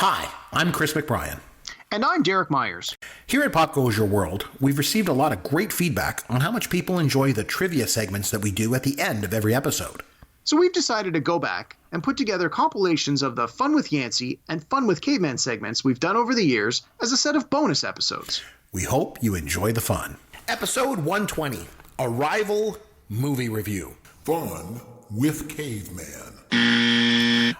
Hi, I'm Chris McBrien. And I'm Derek Myers. Here at Pop Goes Your World, we've received a lot of great feedback on how much people enjoy the trivia segments that we do at the end of every episode. So we've decided to go back and put together compilations of the Fun with Yancey and Fun with Caveman segments we've done over the years as a set of bonus episodes. We hope you enjoy the fun. Episode 120, Arrival Movie Review. Fun with Caveman.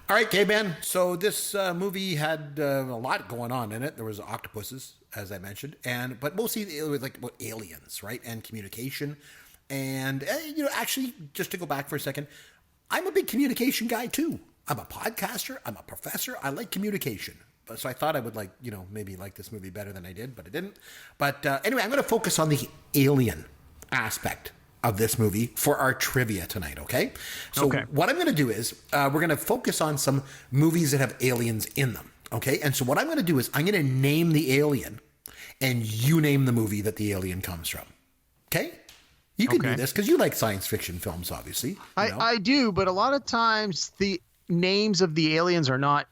All right, Caveman. So this movie had a lot going on in it. There was octopuses, as I mentioned, but mostly it was like about aliens, right, and communication. And actually, just to go back for a second, I'm a big communication guy too. I'm a podcaster. I'm a professor. I like communication. So I thought I would maybe like this movie better than I did, but I didn't. But anyway, I'm going to focus on the alien aspect of this movie for our trivia tonight, okay? So what I'm going to do is we're going to focus on some movies that have aliens in them, okay? And so what I'm going to do is I'm going to name the alien, and you name the movie that the alien comes from, okay? You can do this because you like science fiction films, obviously. I do, but a lot of times the names of the aliens are not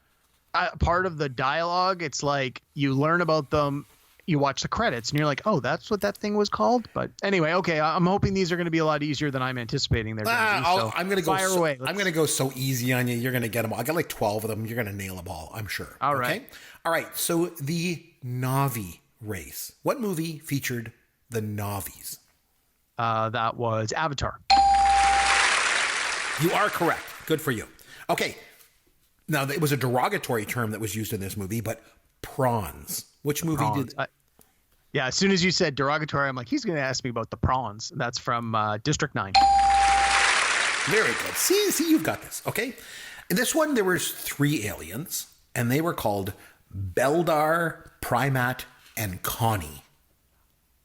part of the dialogue. It's like you learn about them, you watch the credits, and you're like, oh, that's what that thing was called? But anyway, okay, I'm hoping these are going to be a lot easier than I'm anticipating they're going to be. So I'm going to go fire away. I'm going to go so easy on you. You're going to get them all. I got like 12 of them. You're going to nail them all, I'm sure. All right. All right, so the Na'vi race. What movie featured the Na'vis? That was Avatar. You are correct. Good for you. Okay. Now, it was a derogatory term that was used in this movie, but prawns. Which movie did... Yeah, as soon as you said derogatory, I'm like, he's going to ask me about the prawns. That's from District 9. Very good. See, you've got this. Okay. In this one, there was 3 aliens, and they were called Beldar, Primat, and Connie.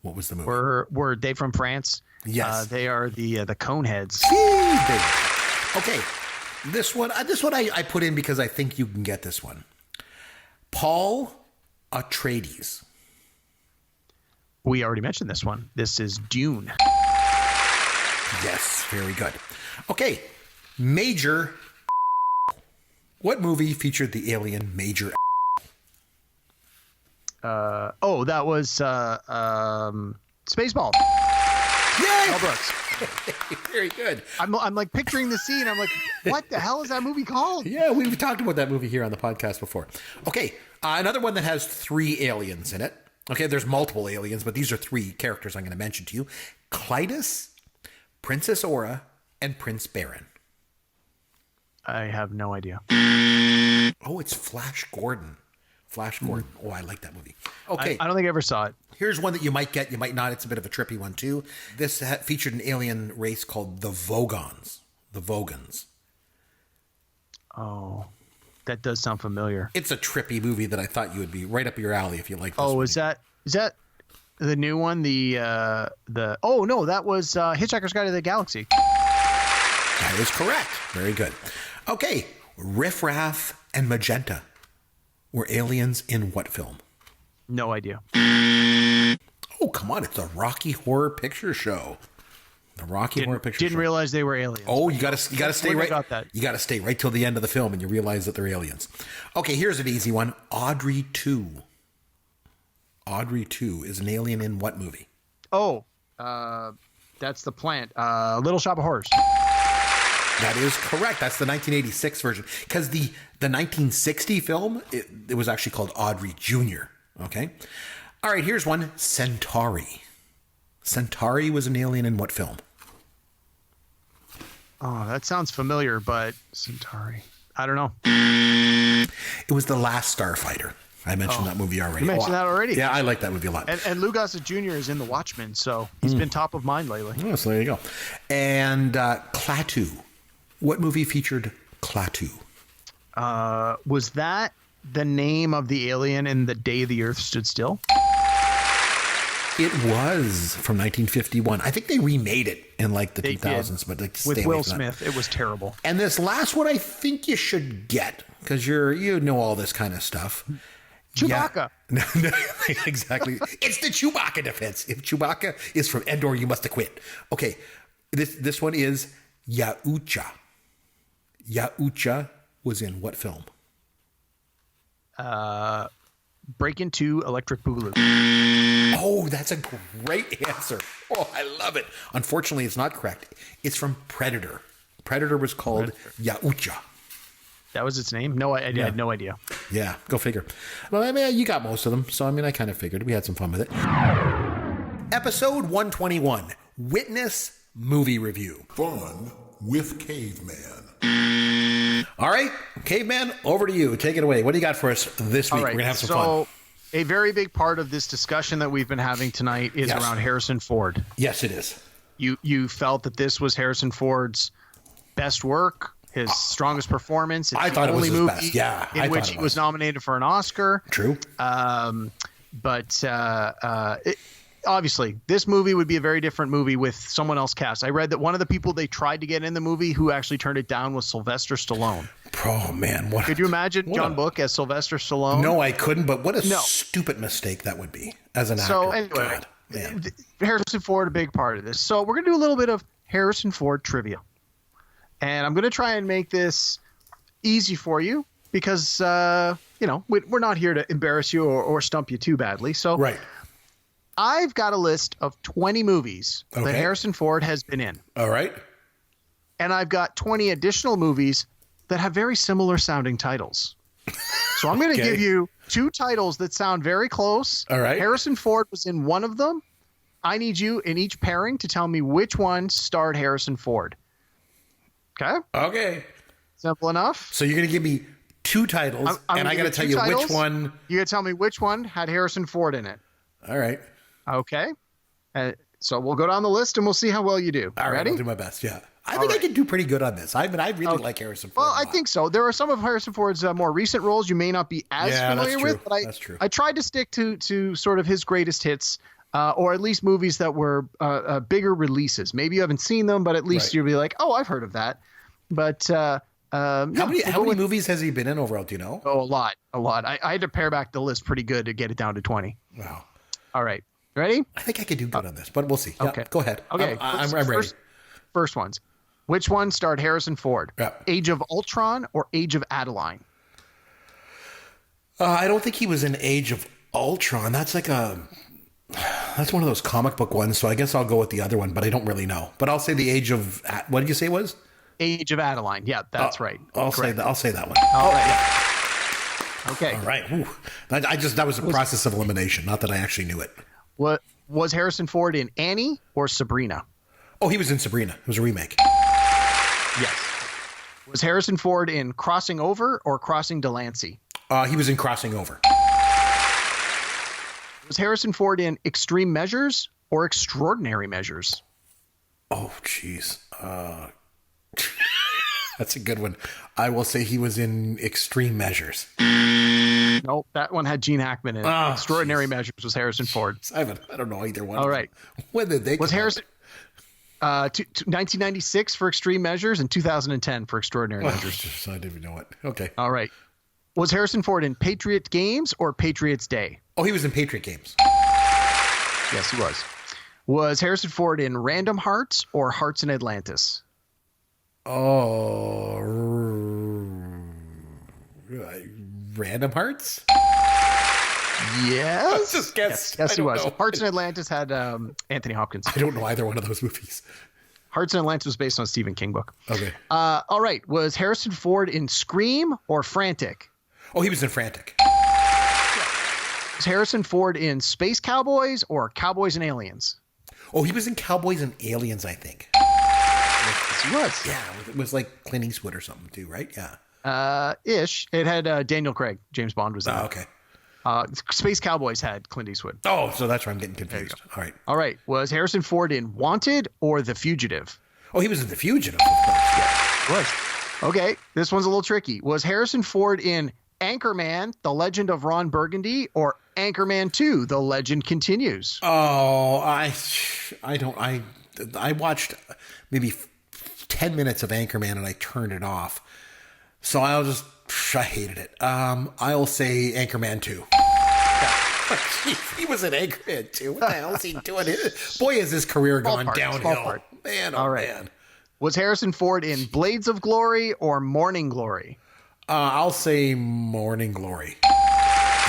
What was the movie? Were they from France? Yes. They are the Coneheads. Okay. This one I put in because I think you can get this one. Paul Atreides. We already mentioned this one. This is Dune. Yes, very good. Okay, Major. What movie featured the alien Major? That was Spaceball. Yay! Mel Brooks. Very good. I'm like picturing the scene. I'm like, what the hell is that movie called? Yeah, we've talked about that movie here on the podcast before. Okay, another one that has 3 aliens in it. Okay, there's multiple aliens, but these are 3 characters I'm going to mention to you. Clytus, Princess Aura, and Prince Baron. I have no idea. Oh, it's Flash Gordon. Flash Gordon. Oh, I like that movie. Okay. I don't think I ever saw it. Here's one that you might get, you might not. It's a bit of a trippy one, too. This featured an alien race called the Vogons. The Vogons. Oh, that does sound familiar. It's a trippy movie that I thought you would be right up your alley if you like this movie. Is that the new one? That was Hitchhiker's Guide to the Galaxy. That is correct. Very good. Okay, Riff Raff and Magenta were aliens in what film? No idea. Oh, come on. It's the Rocky Horror Picture Show. The Rocky Horror Picture Show. Didn't realize they were aliens. Oh, you got to stay right. Got that. You got to stay right till the end of the film and you realize that they're aliens. Okay, here's an easy one. Audrey 2. Audrey 2 is an alien in what movie? Oh, that's the plant. Little Shop of Horrors. That is correct. That's the 1986 version. Because the 1960 film, it was actually called Audrey Jr. Okay? All right, here's one. Centauri. Centauri was an alien in what film? Oh, that sounds familiar, but Centauri. I don't know. It was The Last Starfighter. I mentioned that movie already. You mentioned that already? Yeah, I like that movie a lot. And Lou Gossett Jr. is in The Watchmen, so he's been top of mind lately. Oh, so there you go. And Klaatu. What movie featured Klaatu? Was that the name of the alien in The Day the Earth Stood Still? It was from 1951. I think they remade it in like the 2000s, but like with Will Smith. It was terrible. And this last one, I think you should get because you know all this kind of stuff. Chewbacca. Yeah. No, exactly. It's the Chewbacca defense. If Chewbacca is from Endor, you must acquit. Okay, this one is Yaucha. Yaucha was in what film? Breakin' 2 Electric Boogaloo. Oh, that's a great answer. Oh, I love it. Unfortunately, it's not correct. It's from Predator. Predator was called Yaucha. That was its name? No, I had no idea. Yeah, go figure. Well, I mean, you got most of them, so I mean, I kind of figured. We had some fun with it. Episode 121, Witness Movie Review. Fun with Caveman. All right, Caveman, over to you. Take it away. What do you got for us this week? All right, We're going to have some fun. A very big part of this discussion that we've been having tonight is around Harrison Ford. Yes, it is. You felt that this was Harrison Ford's best work, his strongest performance. It's I thought it was his best. Yeah, in which he was nominated for an Oscar. True. Obviously, this movie would be a very different movie with someone else cast. I read that one of the people they tried to get in the movie who actually turned it down was Sylvester Stallone. Oh, man. Could you imagine John Book as Sylvester Stallone? No, I couldn't, but what a stupid mistake that would be as an actor. So anyway, Harrison Ford, a big part of this. So we're going to do a little bit of Harrison Ford trivia. And I'm going to try and make this easy for you because, we're not here to embarrass you or stump you too badly. So right. I've got a list of 20 movies that Harrison Ford has been in. All right. And I've got 20 additional movies that have very similar sounding titles. So I'm going to give you 2 titles that sound very close. All right. Harrison Ford was in one of them. I need you in each pairing to tell me which one starred Harrison Ford. Okay? Okay. Simple enough. So you're going to give me 2 titles, and I got to tell you which one. You got to tell me which one had Harrison Ford in it. All right. Okay. So we'll go down the list and we'll see how well you do. All right. Ready? I'll do my best. Yeah. I think I can do pretty good on this. I really like Harrison Ford. Well, I think so. There are some of Harrison Ford's more recent roles you may not be as familiar with, but that's true. I tried to stick to sort of his greatest hits, or at least movies that were bigger releases. Maybe you haven't seen them, but at least you'll be like, oh, I've heard of that. But how many movies has he been in overall? Do you know? Oh, a lot. I had to pare back the list pretty good to get it down to 20. Wow. All right. Ready? I think I could do good on this, but we'll see. Okay. Yeah, go ahead. Okay. I'm ready. First ones. Which one starred Harrison Ford? Yeah. Age of Ultron or Age of Adeline? I don't think he was in Age of Ultron. That's one of those comic book ones, so I guess I'll go with the other one, but I don't really know. But I'll say the Age of what did you say it was? Age of Adeline. Yeah, that's right. I'll say that one. All right. Yeah. Okay. All right. Ooh. That was a process of elimination, not that I actually knew it. What was Harrison Ford in Annie or Sabrina? Oh, he was in Sabrina. It was a remake. Yes. Was Harrison Ford in Crossing Over or Crossing Delancey? He was in Crossing Over. Was Harrison Ford in Extreme Measures or Extraordinary Measures? Oh, jeez. That's a good one. I will say he was in Extreme Measures. Nope, that one had Gene Hackman in it. Extraordinary Measures was Harrison Ford. I don't know either one. All right. When did they? Was Harrison? 1996 for Extreme Measures and 2010 for Extraordinary Measures. I didn't even know it. Okay. All right. Was Harrison Ford in Patriot Games or Patriots Day? Oh, he was in Patriot Games. Yes, he was. Was Harrison Ford in Random Hearts or Hearts in Atlantis? Oh, Random Hearts? Yes. Just guess. Yes, he was. Hearts in Atlantis had Anthony Hopkins. I don't know either one of those movies. Hearts in Atlantis was based on a Stephen King book. Okay. All right. Was Harrison Ford in Scream or Frantic? Oh, he was in Frantic. Was Harrison Ford in Space Cowboys or Cowboys and Aliens? Oh, he was in Cowboys and Aliens, I think. Yes, he was. Yeah, it was like Clint Eastwood or something too, right? Yeah. Ish. It had Daniel Craig. James Bond was in it. Okay. Space Cowboys had Clint Eastwood. Oh, so that's where I'm getting confused. All right. Was Harrison Ford in Wanted or The Fugitive? Oh, he was in The Fugitive, of course. Yeah, he was. Okay, this one's a little tricky. Was Harrison Ford in Anchorman, The Legend of Ron Burgundy, or Anchorman 2, The Legend Continues? Oh, I watched maybe 10 minutes of Anchorman and I turned it off. So I hated it. I'll say Anchorman 2. He was in Anchorman 2. What the hell is he doing? Boy, has his career gone downhill. Man, oh man. Was Harrison Ford in Blades of Glory or Morning Glory? I'll say Morning Glory.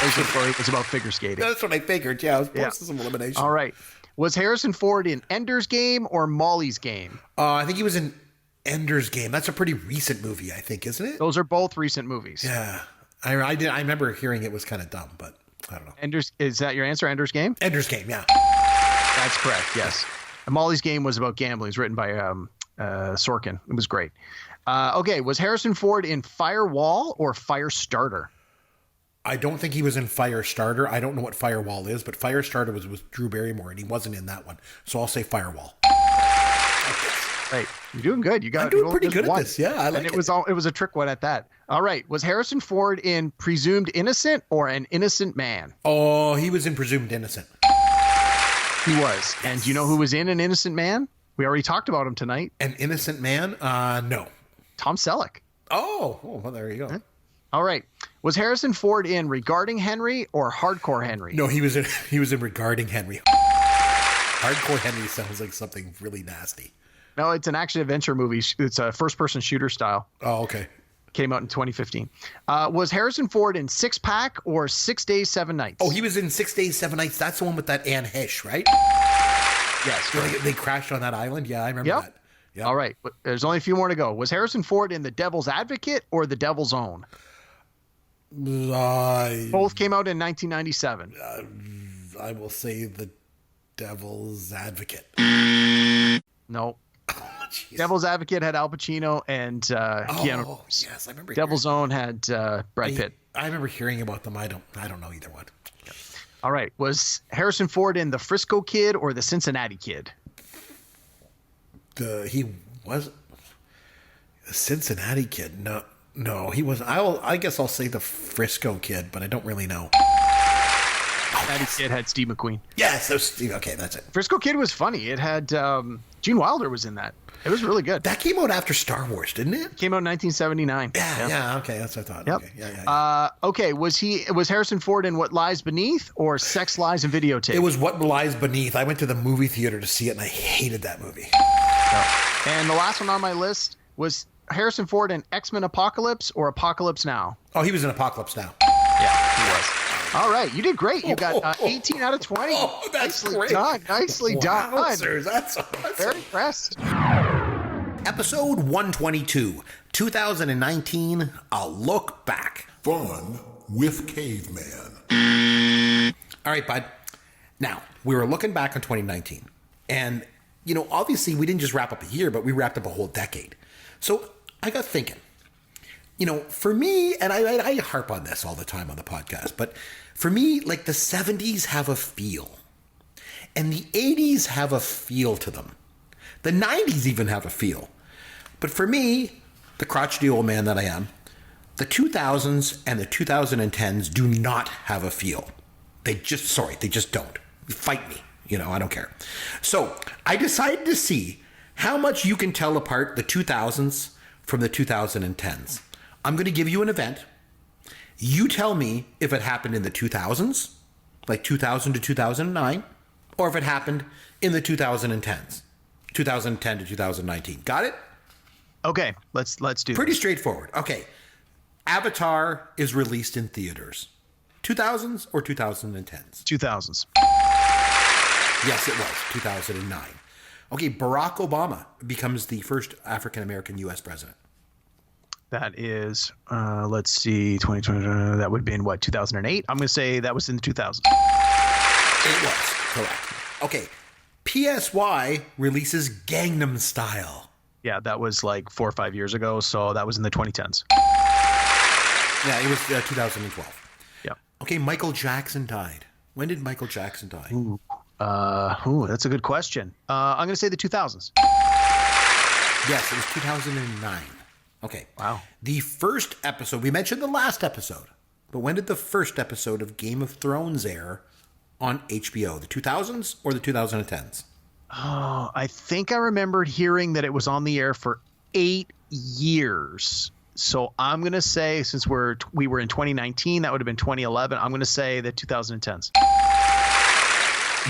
It was about figure skating. That's what I figured. Yeah, it was process of elimination. All right. Was Harrison Ford in Ender's Game or Molly's Game? I think he was in Ender's Game. That's a pretty recent movie, I think, isn't it? Those are both recent movies. Yeah. I remember hearing it was kind of dumb, but I don't know. Is that your answer, Ender's Game? Ender's Game, yeah. That's correct, yes. And Molly's Game was about gambling. It's written by Sorkin. It was great. Okay, was Harrison Ford in Firewall or Firestarter? I don't think he was in Firestarter. I don't know what Firewall is, but Firestarter was with Drew Barrymore, and he wasn't in that one. So I'll say Firewall. Right, you're doing good. I'm doing pretty good at this. Yeah, I like it. It was a trick one at that. All right, was Harrison Ford in Presumed Innocent or An Innocent Man? Oh, he was in Presumed Innocent. He was. Yes. And do you know who was in An Innocent Man? We already talked about him tonight. An Innocent Man? No. Tom Selleck. Oh, well, there you go. Huh? All right. Was Harrison Ford in Regarding Henry or Hardcore Henry? No, he was in Regarding Henry. Hardcore Henry sounds like something really nasty. No, it's an action adventure movie. It's a first-person shooter style. Oh, okay. Came out in 2015. Was Harrison Ford in Six Pack or 6 Days, 7 Nights? Oh, he was in 6 Days, 7 Nights. That's the one with that Anne Hesh, right? Yes. Right. They crashed on that island. Yeah, I remember that. Yep. All right. There's only a few more to go. Was Harrison Ford in The Devil's Advocate or The Devil's Own? Both came out in 1997. I will say The Devil's Advocate. No. Devil's Advocate had Al Pacino and Keanu Reeves. Yes, I remember. Devil's Own had Brad Pitt. I remember hearing about them. I don't know either one. All right. Was Harrison Ford in The Frisco Kid or The Cincinnati Kid? He was the Cincinnati Kid. No, he wasn't. I guess I'll say The Frisco Kid, but I don't really know. Cincinnati Kid had Steve McQueen. Yes, that was Steve. Okay, that's it. Frisco Kid was funny. It had Gene Wilder was in that. It was really good. That came out after Star Wars, didn't it? Came out in 1979. Yeah. Okay, that's what I thought. Yep. Okay, yeah. Okay, was Harrison Ford in What Lies Beneath or Sex, Lies, and Videotape? It was What Lies Beneath. I went to the movie theater to see it, and I hated that movie. And the last one on my list was Harrison Ford in X-Men Apocalypse or Apocalypse Now? Oh, he was in Apocalypse Now. Yeah, he was. All right, you did great. You got 18 out of 20. Oh, that's Nicely great. done. Nicely done. Sir, that's awesome. Very impressed. Episode 122, 2019, A Look Back. Fun with Caveman. All right, bud. Now, we were looking back on 2019. And, obviously we didn't just wrap up a year, but we wrapped up a whole decade. So I got thinking, for me, and I harp on this all the time on the podcast, but for me, like the 70s have a feel. And the 80s have a feel to them. The 90s even have a feel. But for me, the crotchety old man that I am, the 2000s and the 2010s do not have a feel. They just don't. Fight me. I don't care. So I decided to see how much you can tell apart the 2000s from the 2010s. I'm going to give you an event. You tell me if it happened in the 2000s, like 2000 to 2009, or if it happened in the 2010s, 2010 to 2019. Got it? Okay, let's do Pretty this. straightforward. Okay. Avatar is released in theaters. 2000s or 2010s? 2000s. Yes, it was. 2009. Okay, Barack Obama becomes the first African-American U.S. president. That is, let's see, 2020, that would have been, 2008? I'm going to say that was in the 2000s. It was, correct. Okay, PSY releases Gangnam Style. Yeah, that was like 4 or 5 years ago, so that was in the 2010s. Yeah, it was 2012. Yeah. Okay, Michael Jackson died. When did Michael Jackson die? Ooh, that's a good question. I'm going to say the 2000s. Yes, it was 2009. Okay. Wow. The first episode, we mentioned the last episode, but when did the first episode of Game of Thrones air on HBO? The 2000s or the 2010s? Oh, I think I remembered hearing that it was on the air for 8 years. So I'm going to say, since we were in 2019, that would have been 2011. I'm going to say the 2010s.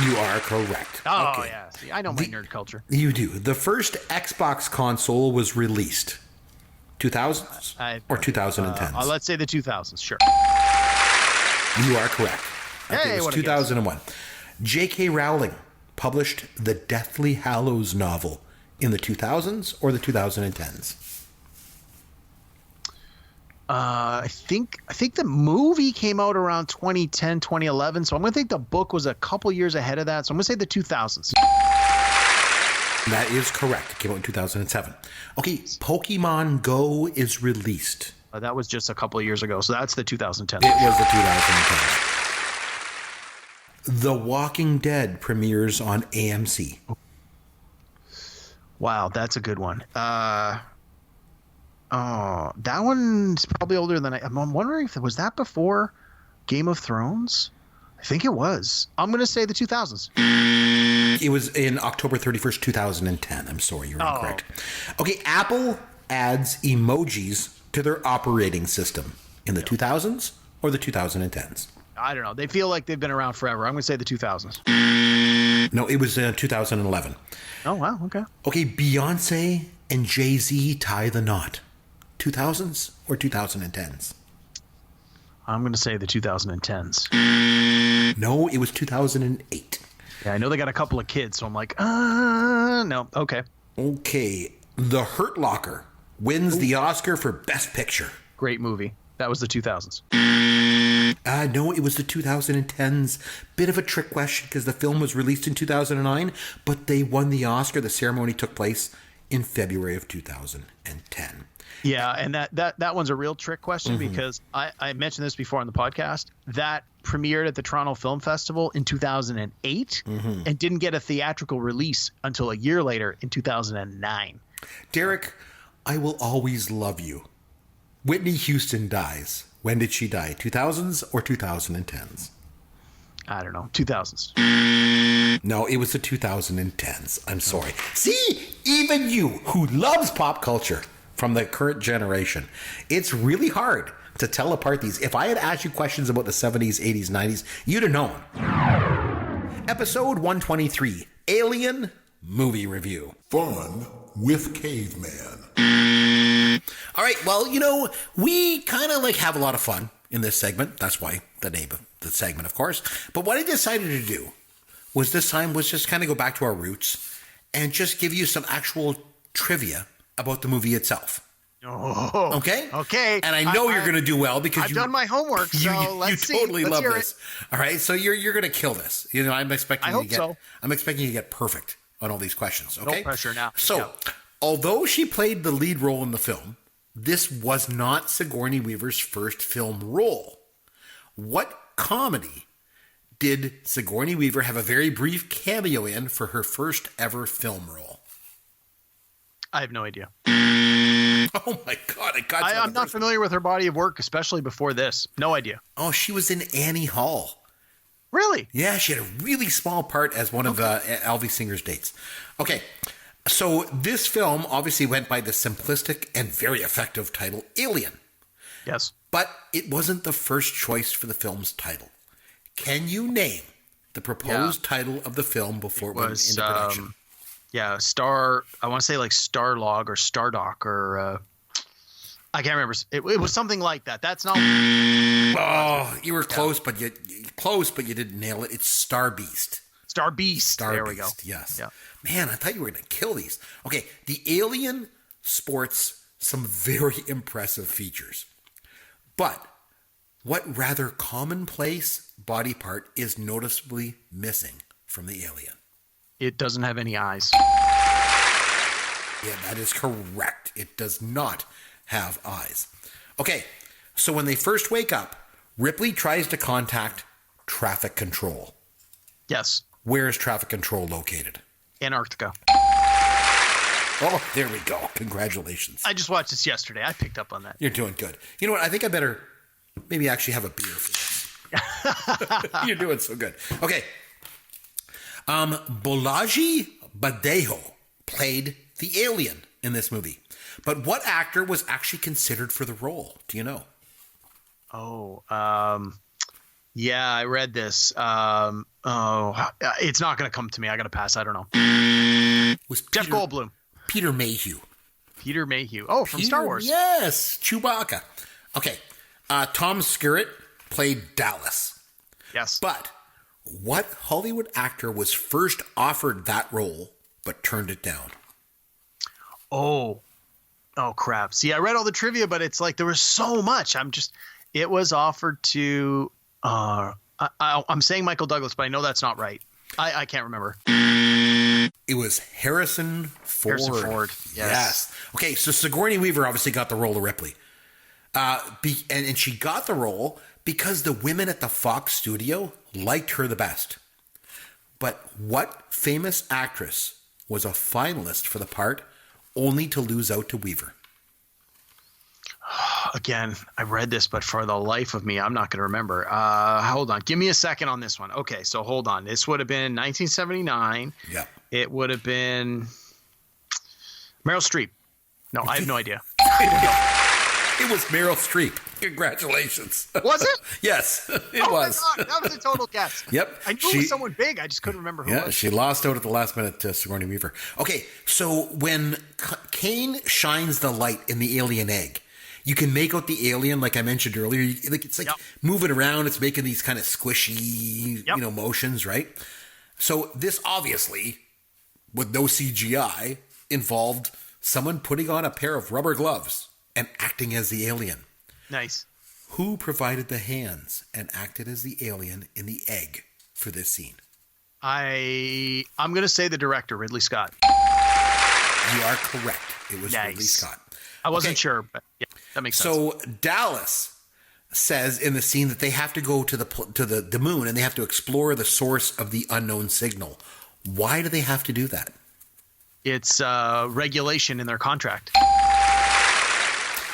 You are correct. Oh, okay. yeah. See, I know my nerd culture. You do. The first Xbox console was released 2000s or 2010s? Let's say the 2000s, sure. You are correct. I think Hey, it was what a guess. 2001. J.K. Rowling published the Deathly Hallows novel in the 2000s or the 2010s? I think the movie came out around 2010, 2011. So I'm going to think the book was a couple years ahead of that. So I'm going to say the 2000s. That is correct. It came out in 2007. Okay, Pokemon Go is released. That was just a couple of years ago. So that's the 2010. It was the 2010s. The Walking Dead premieres on AMC. Wow, that's a good one. That one's probably older than I'm wondering if was that before Game of Thrones? I think it was. I'm going to say the 2000s. It was in October 31st, 2010. I'm sorry, you're incorrect. Okay, Apple adds emojis to their operating system in the 2000s or the 2010s? I don't know. They feel like they've been around forever. I'm going to say the 2000s. No, it was 2011. Oh, wow. Okay. Okay, Beyonce and Jay-Z tie the knot. 2000s or 2010s? I'm going to say the 2010s. No, it was 2008. Yeah, I know they got a couple of kids, so I'm like, no. Okay. Okay, The Hurt Locker wins the Oscar for Best Picture. Great movie. That was the 2000s. No, it was the 2010s. Bit of a trick question because the film was released in 2009, but they won the Oscar. The ceremony took place in February of 2010. Yeah, and that one's a real trick question because I mentioned this before on the podcast. That premiered at the Toronto Film Festival in 2008 and didn't get a theatrical release until a year later in 2009. Derek, I will always love you. Whitney Houston dies. When did she die? 2000s or 2010s? I don't know. 2000s. No, it was the 2010s. I'm sorry. See, even you who loves pop culture from the current generation, it's really hard to tell apart these. If I had asked you questions about the 70s, 80s, 90s, you'd have known. Episode 123, Alien Movie Review. Fun with Caveman. All right, well, we kind of have a lot of fun in this segment. That's why the name of the segment, of course. But what I decided to do was this time was just kind of go back to our roots and just give you some actual trivia about the movie itself. Oh, Okay? Okay. And I know you're going to do well because I've done my homework, so let's see. You totally Let's love hear this. All right, so you're going to kill this. I'm expecting I hope so. I'm expecting you to get perfect on all these questions, okay? No pressure now. So, Yeah. although she played the lead role in the film, this was not Sigourney Weaver's first film role. What comedy did Sigourney Weaver have a very brief cameo in for her first ever film role? I have no idea. Oh my God, I got you. I'm not familiar with her body of work, especially before this. No idea. Oh, she was in Annie Hall. Really? Yeah, she had a really small part as one of Alvy Singer's dates. Okay, so this film obviously went by the simplistic and very effective title, Alien. Yes. But it wasn't the first choice for the film's title. Can you name the proposed title of the film before it went into production? Yeah, I want to say like Starlog or Stardock or I can't remember. It was something like that. That's not. Oh, you were close, but you didn't nail it. It's Star Beast. Star Beast. Star there Beast, we go. Yes. Yeah. Man, I thought you were going to kill these. Okay, the Alien sports some very impressive features. But what rather commonplace body part is noticeably missing from the Alien? It doesn't have any eyes. Yeah, that is correct. It does not have eyes. Okay, so when they first wake up, Ripley tries to contact traffic control. Yes. Where is traffic control located? Antarctica. Oh, there we go. Congratulations. I just watched this yesterday. I picked up on that. You're doing good. You know what? I think I better maybe actually have a beer for this. You're doing so good. Okay. Bolaji Badejo played the alien in this movie. But what actor was actually considered for the role? Do you know? Oh, yeah, I read this. It's not going to come to me. I got to pass. I don't know. Was Jeff Goldblum. Peter Mayhew. Peter Mayhew. Oh, from Star Wars. Yes, Chewbacca. Okay. Tom Skerritt played Dallas. Yes. But what Hollywood actor was first offered that role but turned it down? Oh crap. See, I read all the trivia, but it's like there was so much. It was offered to, I'm saying Michael Douglas, but I know that's not right. I can't remember. It was Harrison Ford. Harrison Ford, yes. Okay, so Sigourney Weaver obviously got the role of Ripley. And she got the role because the women at the Fox studio liked her the best. But what famous actress was a finalist for the part only to lose out to Weaver? Again, I read this, but for the life of me, I'm not going to remember. Hold on. Give me a second on this one. Okay, so hold on. This would have been 1979. Yeah. It would have been Meryl Streep. No, I have no idea. It was Meryl Streep. Congratulations. Was it? Yes, it was. My God, that was a total guess. Yep. I knew it was someone big. I just couldn't remember who it was. She lost out at the last minute to Sigourney Weaver. Okay, so when Kane shines the light in the alien egg, you can make out the alien, like I mentioned earlier. It's like moving around. It's making these kind of squishy, motions, right? So this obviously, with no CGI, involved someone putting on a pair of rubber gloves and acting as the alien. Nice. Who provided the hands and acted as the alien in the egg for this scene? I'm going to say the director, Ridley Scott. You are correct. It was Ridley Scott. I wasn't sure, but yeah, that makes sense. So Dallas says in the scene that they have to go to the moon and they have to explore the source of the unknown signal. Why do they have to do that? It's regulation in their contract.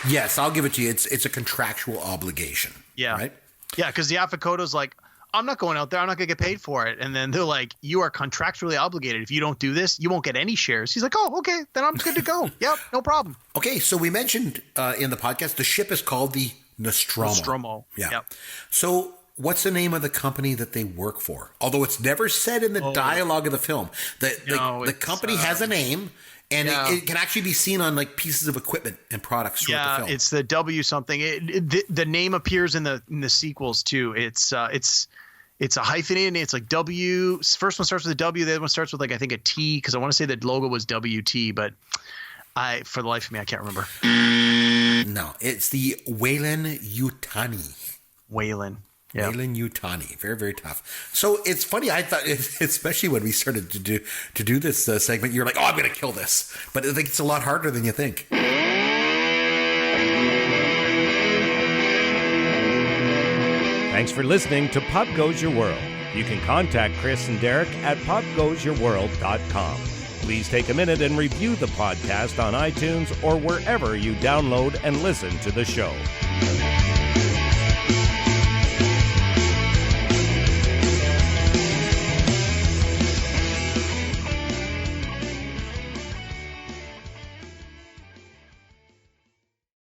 Yes, I'll give it to you. It's a contractual obligation. Yeah. Right? Yeah, because the Afakoto's like, I'm not going out there. I'm not going to get paid for it. And then they're like, you are contractually obligated. If you don't do this, you won't get any shares. He's like, oh, okay, then I'm good to go. Yep, no problem. Okay, so we mentioned in the podcast, the ship is called the Nostromo. Nostromo. Yeah. Yep. So what's the name of the company that they work for? Although it's never said in the dialogue of the film. The company has a name. And it can actually be seen on like pieces of equipment and products throughout the film. It's the W something. The name appears in the sequels too. It's a hyphenated name. It's like W. First one starts with a W. The other one starts with like I think a T because I want to say the logo was WT, but for the life of me I can't remember. No, it's the Weyland-Yutani. Weyland. Yeah. Weyland-Yutani. Very, very tough. So it's funny. I thought, especially when we started to do this segment, you're like, oh, I'm going to kill this. But I think it's a lot harder than you think. Thanks for listening to Pop Goes Your World. You can contact Chris and Derek at popgoesyourworld.com. Please take a minute and review the podcast on iTunes or wherever you download and listen to the show.